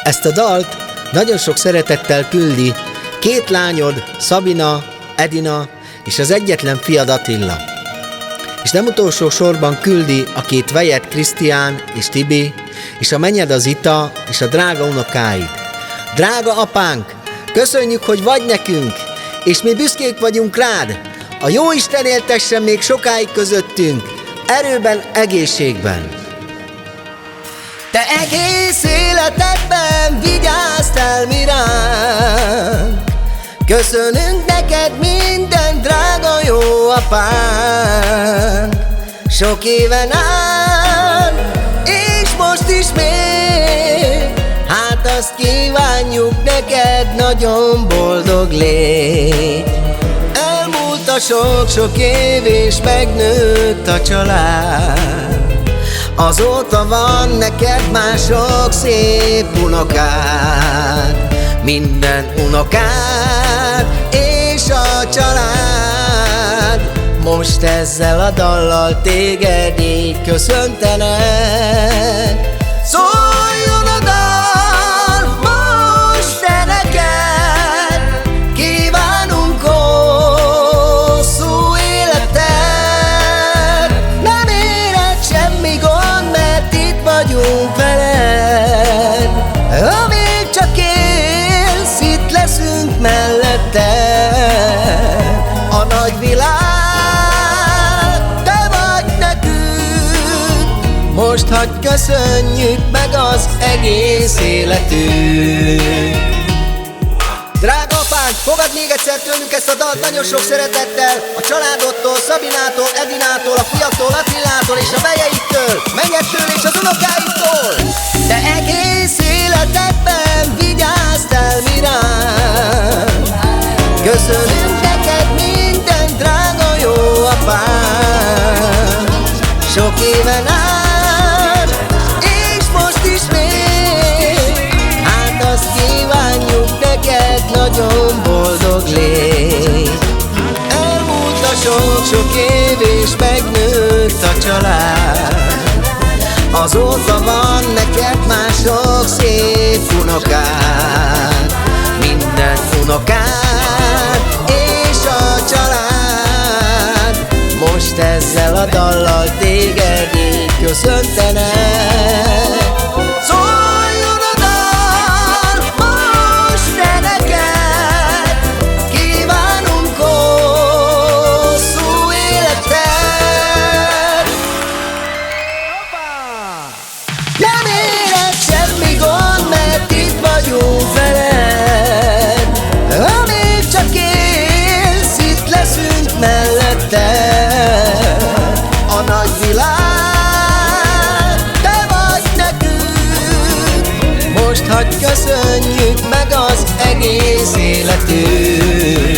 Ezt a dalt nagyon sok szeretettel küldi két lányod, Szabina, Edina és az egyetlen fiad Attila. És nem utolsó sorban küldi a két vejed, Krisztián és Tibi, és a mennyed az Ita, és a drága unokáid. Drága apánk, köszönjük, hogy vagy nekünk, és mi büszkék vagyunk rád. A Jóisten éltessen még sokáig közöttünk, erőben, egészségben. Te egész életedben vigyáztál mi ránk. Köszönünk neked minden, drága jó apánk. Sok éven át, és most is még, hát azt kívánjuk neked, nagyon boldog légy. Elmúlt a sok-sok év, és megnőtt a család. Azóta van neked már sok szép unokád, minden unokád és a család. Most ezzel a dallal téged így köszöntenek. Szóljon a dal most te neked, kívánunk hosszú életet. Nem éred semmi gond, mert itt vagyunk veled. Amíg csak élsz, itt leszünk melletted. A nagy világ te vagy nekünk, most hadd köszönjük meg az egész életünk. Drága apánk, fogad még egyszer tőlünk ezt a dalt nagyon sok szeretettel, a családodtól, Szabinától, Edinától, a fiaktól, Attilától és a vejeiktől, mennyedtől és az unokáiktól. Te egész életedben vigyáztál mi ránk. Köszönünk neked minden, drága jó apánk. Sok éven át, és most is még, hát azt kívánjuk neked, nagyon boldog légy. Elmúlt a sok-sok év, és megnőtt a család. Azóta van neked már sok szép unokád, minden unokád és a család. Most ezzel a dallal téged így köszöntenek. Szóljon a dal most te neked, kívánunk hosszú életet. Nem éred semmi gond, mert itt vagyunk veled. Amíg csak élsz, itt leszünk melletted. A nagy világ te vagy nekünk, most hadd köszönjük meg az egész életünk.